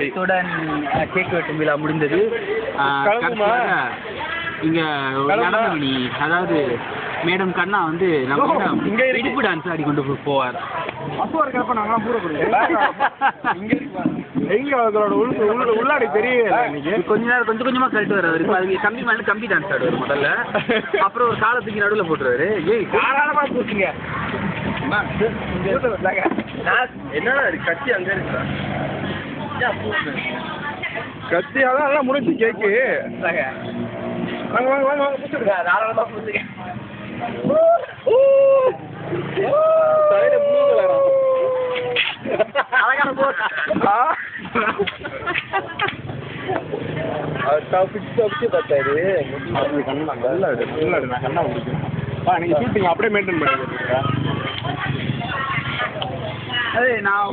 இத்துடன் கேக் வெட்டும் விழா முடிந்தது. இங்க நடனமணி, அதாவது மேடம் கண்ணா வந்து நம்ம இடுப்பு டான்ஸ் ஆடி கொண்டு போவார். உள்ளாடி தெரியல. கொஞ்ச நேரம் கொஞ்சம் கொஞ்சமா கழட்டு வர்றாரு. அது கம்பி மேல கம்பி டான்ஸ் ஆடுவார் முதல்ல. அப்புறம் ஒரு காலத்துக்கு நடுவில் போட்டுருவாரு. தாராளமா கூட்டுங்க. என்னடா கட்சி அங்க இருக்கா? கத்தி அதான் எல்லாம் முடிஞ்சு கேக்கு. வாங்க வாங்க வாங்க வாங்க பூச்சுடுங்க. தாராளமா பூசுங்க. தலையில ப்ளூ கலரா அழகான போட். பார்த்தாரு கண்ணா நல்லா நான் கண்ணா முடிக்கும். நீங்க ஷூட்டிங் அப்படியே மெயின்டைன் பண்ணிக்கிறீங்க. அதே நான்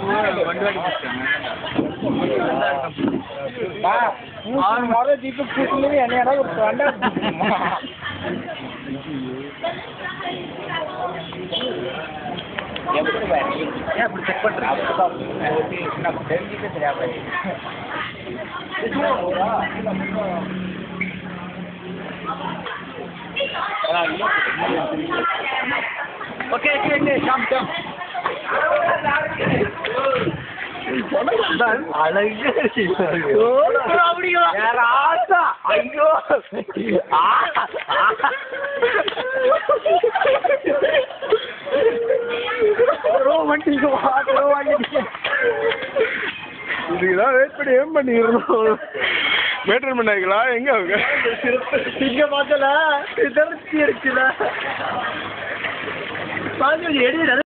வண்டுவாடி என்னையா ஒரு வண்டா ஏன் அப்படி செக் பண்றேன்? தெரிஞ்சுட்டு சரியா okay okay okay come come. இதுதான் வெயிட் பண்ணி ஏன் பண்ணிக்கிறோம். மெயின்டைன் ஆகிக்கலாம். எங்க அவங்க இங்க பார்த்தல இதற்கு இருக்குல்ல பாருங்க எடி